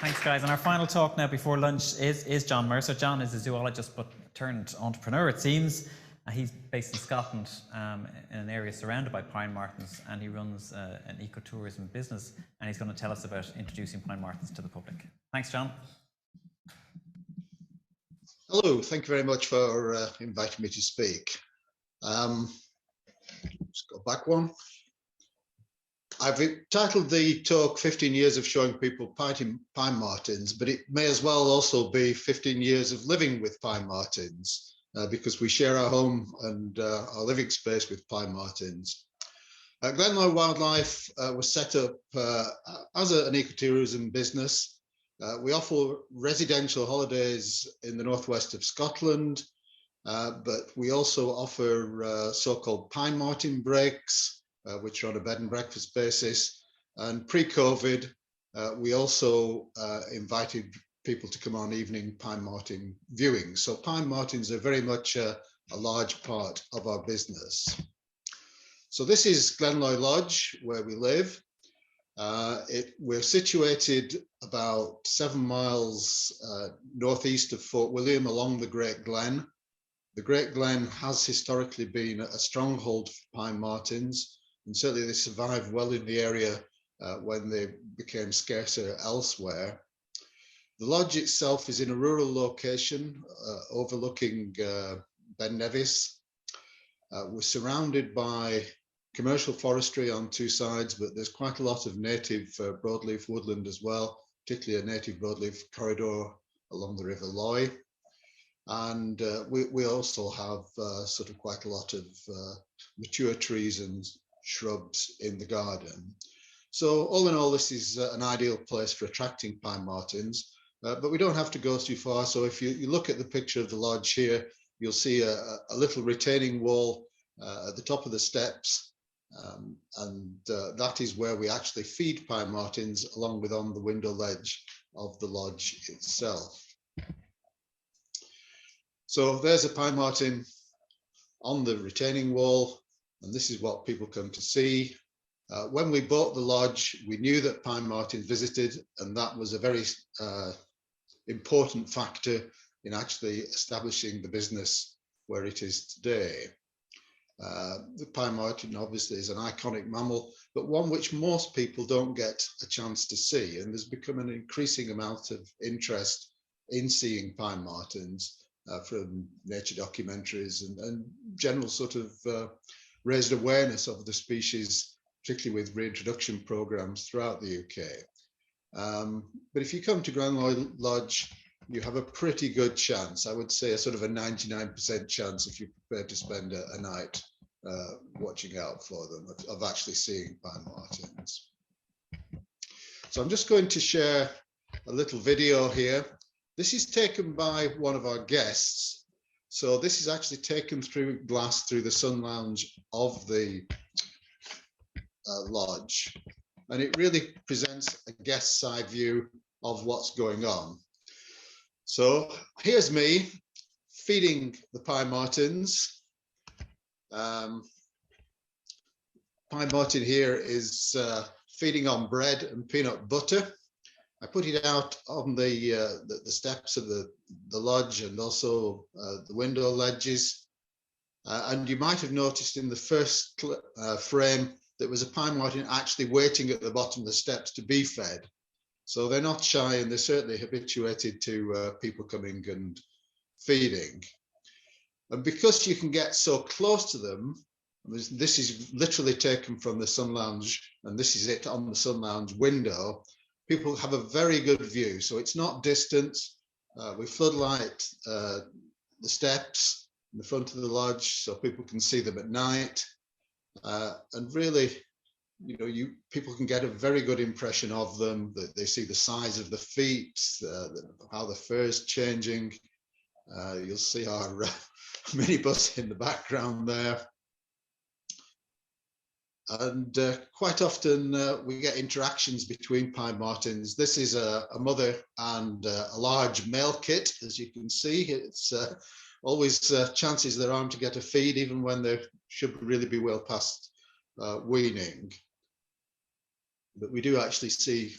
Thanks, guys. And our final talk now before lunch is Jon Mercer. Jon is a zoologist but turned entrepreneur, it seems. He's based in Scotland in an area surrounded by Pine Martens, and he runs an ecotourism business, and he's going to tell us about introducing Pine Martens to the public. Thanks, Jon. Hello, thank you very much for inviting me to speak. Let's go back one. I've titled the talk 15 years of showing people Pine Martens, but it may as well also be 15 years of living with Pine Martens, because we share our home and our living space with Pine Martens. Glenloy Wildlife was set up as an ecotourism business. We offer residential holidays in the northwest of Scotland, but we also offer so-called Pine Marten breaks, which are on a bed and breakfast basis. And pre-COVID, we also invited people to come on evening Pine Marten viewings. So Pine Martens are very much a large part of our business. So this is Glenloy Lodge, where we live. We're situated about 7 miles northeast of Fort William along the Great Glen. The Great Glen has historically been a stronghold for Pine Martens, and certainly they survived well in the area when they became scarcer elsewhere. The lodge itself is in a rural location overlooking Ben Nevis. We're surrounded by commercial forestry on two sides, but there's quite a lot of native broadleaf woodland as well, particularly a native broadleaf corridor along the River Loy. And we also have sort of quite a lot of mature trees and shrubs in the garden. So all in all, this is an ideal place for attracting Pine Martens, but we don't have to go too far. So if you look at the picture of the lodge here, you'll see a little retaining wall at the top of the steps, and that is where we actually feed Pine Martens, along with on the window ledge of the lodge itself. So there's a Pine Marten on the retaining wall, and this is what people come to see. When we bought the lodge, we knew that Pine Marten visited, and that was a very important factor in actually establishing the business where it is today. The Pine Marten obviously is an iconic mammal, but one which most people don't get a chance to see, and there's become an increasing amount of interest in seeing Pine Martens from nature documentaries and general sort of raised awareness of the species, particularly with reintroduction programs throughout the UK. But if you come to Glenloy Lodge, you have a pretty good chance, I would say a sort of a 99% chance, if you're prepared to spend a night watching out for them, of actually seeing Pine Martens. So I'm just going to share a little video here. This is taken by one of our guests. So this is actually taken through glass through the sun lounge of the lodge, and it really presents a guest side view of what's going on. So here's me feeding the Pine Martens. Pine Marten here is feeding on bread and peanut butter. I put it out on the steps of the lodge and also the window ledges. And you might have noticed in the first frame there was a Pine Marten actually waiting at the bottom of the steps to be fed. So they're not shy, and they're certainly habituated to people coming and feeding. And because you can get so close to them, this is literally taken from the sun lounge, and this is it on the sun lounge window, people have a very good view. So it's not distant. We floodlight the steps in the front of the lodge so people can see them at night. And really, you know, people can get a very good impression of them. They see the size of the feet, how the fur is changing. You'll see our minibus in the background there. And quite often we get interactions between Pine Martens. This is a mother and a large male kit, as you can see. It's always chances there aren't to get a feed, even when they should really be well past weaning. But we do actually see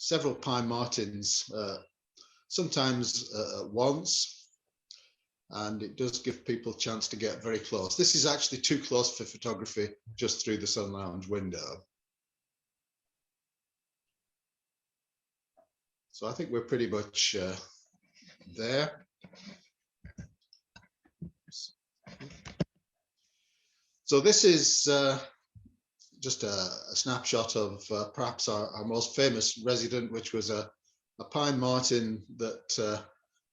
several Pine Martens, sometimes at once, and it does give people a chance to get very close. This is actually too close for photography just through the sun lounge window. So I think we're pretty much there. So this is just a snapshot of perhaps our most famous resident, which was a Pine Marten that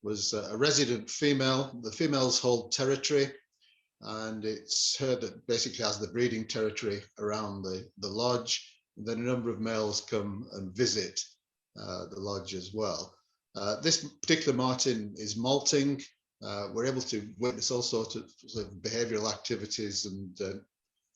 was a resident female. The females hold territory, and it's her that basically has the breeding territory around the lodge. And then a number of males come and visit the lodge as well. This particular Marten is molting. We're able to witness all sorts of behavioural activities and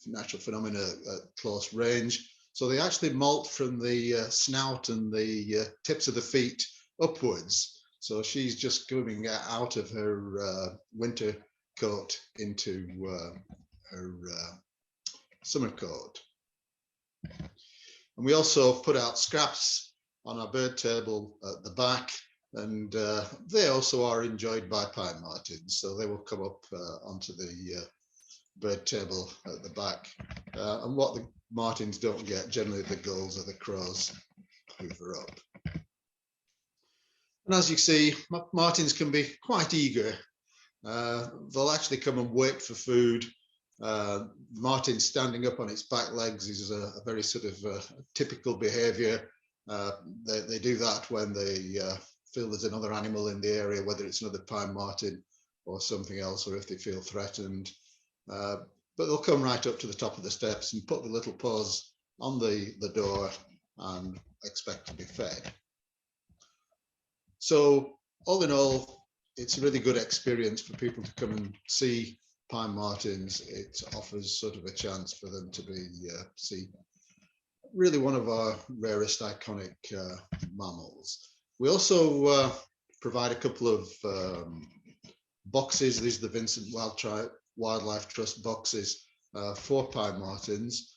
natural phenomena at close range. So they actually molt from the snout and the tips of the feet upwards. So she's just coming out of her winter coat into her summer coat. And we also put out scraps on our bird table at the back, and they also are enjoyed by Pine Martens. So they will come up onto the bird table at the back. And what the Martens don't get, generally the gulls or the crows hoover up. And as you see, Martens can be quite eager. They'll actually come and wait for food. Marten standing up on its back legs is a very sort of typical behaviour. They do that when they feel there's another animal in the area, whether it's another Pine Marten or something else, or if they feel threatened. But they'll come right up to the top of the steps and put the little paws on the door and expect to be fed. So all in all, it's a really good experience for people to come and see Pine Martens. It offers sort of a chance for them to see really one of our rarest iconic mammals. We also provide a couple of boxes. These are the Vincent Wildlife Trust boxes for Pine Martens.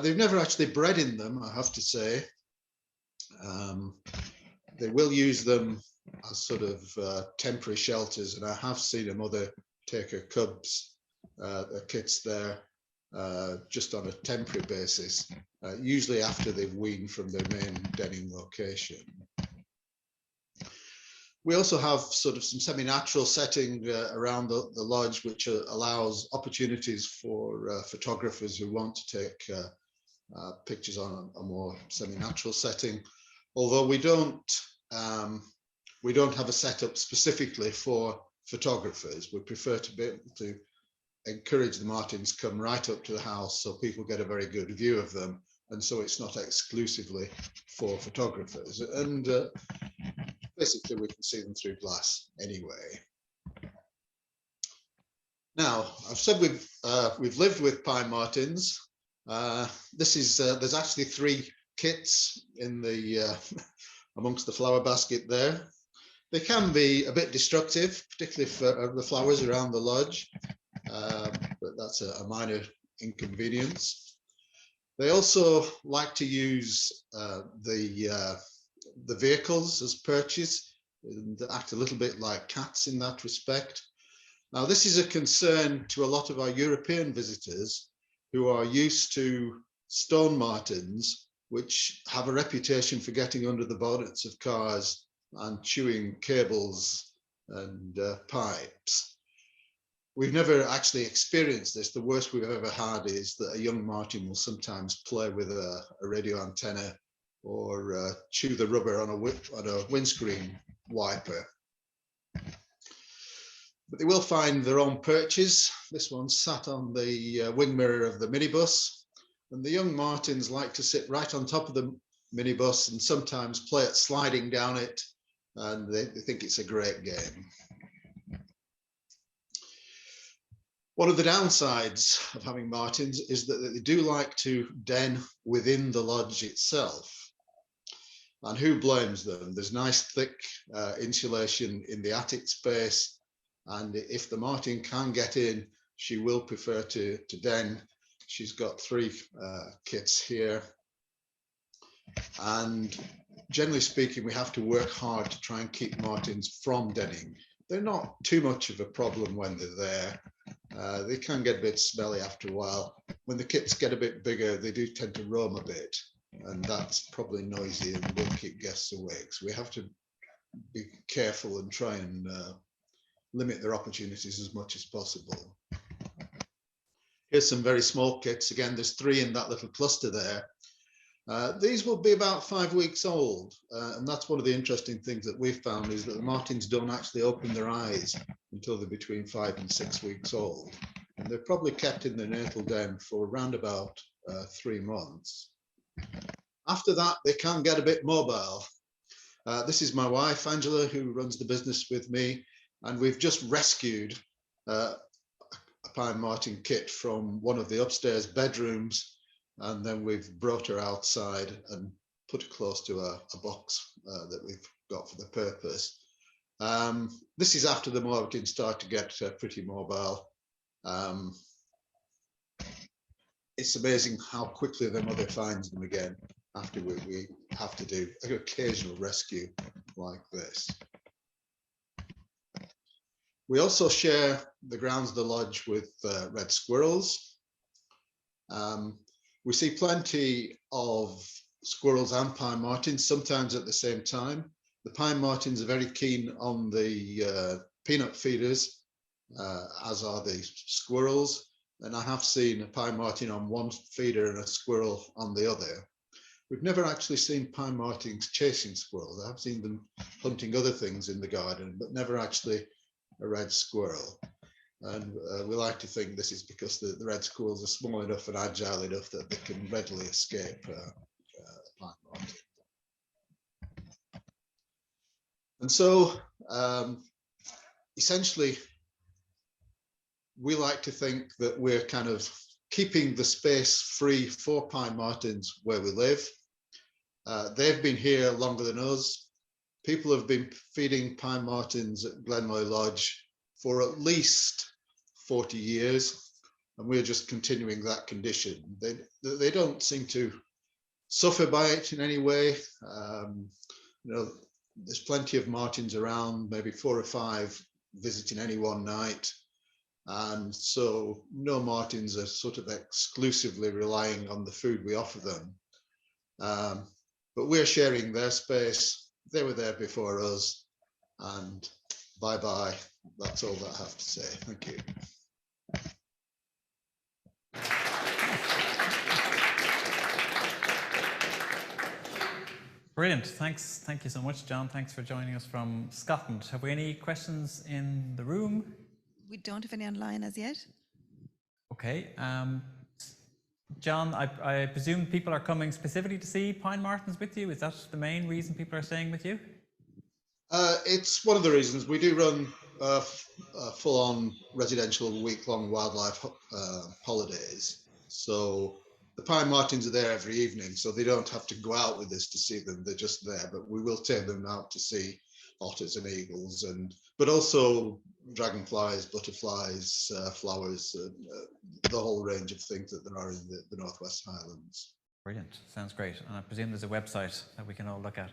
They've never actually bred in them, I have to say. They will use them as sort of temporary shelters, and I have seen a mother take her cubs, their kits there, just on a temporary basis, usually after they've weaned from their main denning location. We also have sort of some semi-natural setting around the lodge, which allows opportunities for photographers who want to take pictures on a more semi-natural setting. Although we don't have a setup specifically for photographers. We prefer to be able to encourage the Martens come right up to the house so people get a very good view of them, and so it's not exclusively for photographers. And basically we can see them through glass anyway. Now, I've said we've lived with Pine Martens. This is there's actually 3 kits in the amongst the flower basket there. They can be a bit destructive, particularly for the flowers around the lodge, but that's a minor inconvenience. They also like to use the vehicles as perches and act a little bit like cats in that respect. Now, this is a concern to a lot of our European visitors who are used to stone Martens, which have a reputation for getting under the bonnets of cars and chewing cables and pipes. We've never actually experienced this. The worst we've ever had is that a young Marten will sometimes play with a radio antenna or chew the rubber on a windscreen wiper. But they will find their own perches. This one sat on the wing mirror of the minibus. And the young Martens like to sit right on top of the minibus and sometimes play at sliding down it, and they think it's a great game. One of the downsides of having Martens is that they do like to den within the lodge itself. And who blames them? There's nice thick insulation in the attic space, and if the Marten can get in, she will prefer to den. She's got 3 kits here, and generally speaking, we have to work hard to try and keep martens from denning. They're not too much of a problem when they're there. They can get a bit smelly after a while. When the kits get a bit bigger, they do tend to roam a bit, and that's probably noisy and will keep guests awake. So we have to be careful and try and limit their opportunities as much as possible. Here's some very small kits. Again, there's 3 in that little cluster there. These will be about 5 weeks old, and that's one of the interesting things that we've found, is that the martens don't actually open their eyes until they're between 5 and 6 weeks old, and they're probably kept in the natal den for around about 3 months. After that, they can get a bit mobile. This is my wife, Angela, who runs the business with me, and we've just rescued a Pine Marten kit from one of the upstairs bedrooms, and then we've brought her outside and put her close to a box that we've got for the purpose. This is after the martens start to get pretty mobile. It's amazing how quickly the mother finds them again after we have to do an occasional rescue like this. We also share the grounds of the lodge with red squirrels. We see plenty of squirrels and pine martens, sometimes at the same time. The pine martens are very keen on the peanut feeders, as are the squirrels. And I have seen a pine marten on one feeder and a squirrel on the other. We've never actually seen pine martens chasing squirrels. I have seen them hunting other things in the garden, but never actually a red squirrel. And we like to think this is because the red squirrels are small enough and agile enough that they can readily escape pine marten. And so essentially, we like to think that we're kind of keeping the space free for pine martens where we live. They've been here longer than us. People have been feeding pine martens at Glenloy Lodge for at least 40 years, and we're just continuing that condition. They don't seem to suffer by it in any way. There's plenty of martens around, maybe 4 or 5 visiting any one night. And so no martens are sort of exclusively relying on the food we offer them. But we're sharing their space. They were there before us, and bye-bye. That's all that I have to say. Thank you. Brilliant. Thanks. Thank you so much, Jon. Thanks for joining us from Scotland. Have we any questions in the room? We don't have any online as yet. Okay. Jon, I presume people are coming specifically to see pine martens with you. Is that the main reason people are staying with you? It's one of the reasons. We do run full-on residential week-long wildlife holidays. So the pine martens are there every evening, so they don't have to go out with us to see them. They're just there, but we will take them out to see otters and eagles, but also dragonflies, butterflies, flowers, the whole range of things that there are in the Northwest Highlands. Brilliant. Sounds great. And I presume there's a website that we can all look at.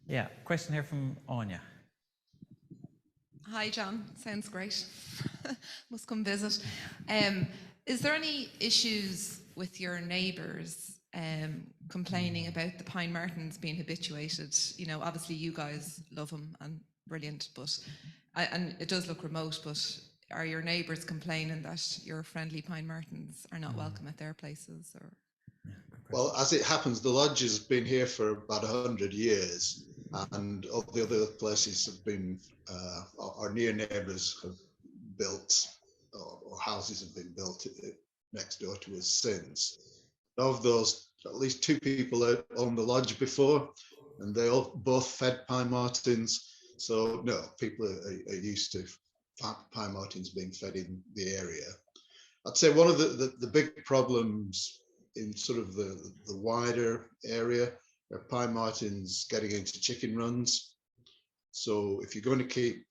Yeah. Question here from Anya. Hi, Jon. Sounds great. Must come visit. Is there any issues with your neighbours complaining about the pine martens being habituated? You know, obviously you guys love them and brilliant, but and it does look remote, but are your neighbours complaining that your friendly pine martens are not welcome at their places? Or well, as it happens, the lodge has been here for about 100 years, and all the other places have been, our near neighbours have built, or houses have been built next door to us since. Of those, at least 2 people owned the lodge before, and they both fed pine martens. So no, people are used to pine martens being fed in the area. I'd say one of the big problems in sort of the wider area are pine martens getting into chicken runs. So if you're going to keep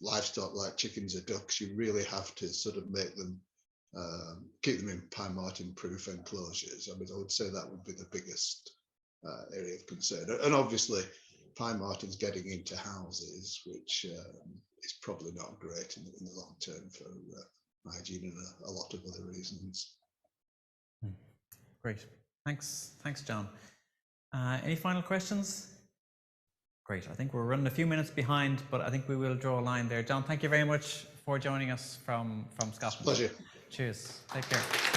livestock like chickens or ducks, you really have to sort of make them, keep them in pine marten proof enclosures. I mean, I would say that would be the biggest area of concern. And obviously, Pine Marten's getting into houses, which is probably not great in the long term for hygiene and a lot of other reasons. Great. Thanks, John. Any final questions? Great. I think we're running a few minutes behind, but I think we will draw a line there. John, thank you very much for joining us from Scotland. Pleasure. Cheers. Take care.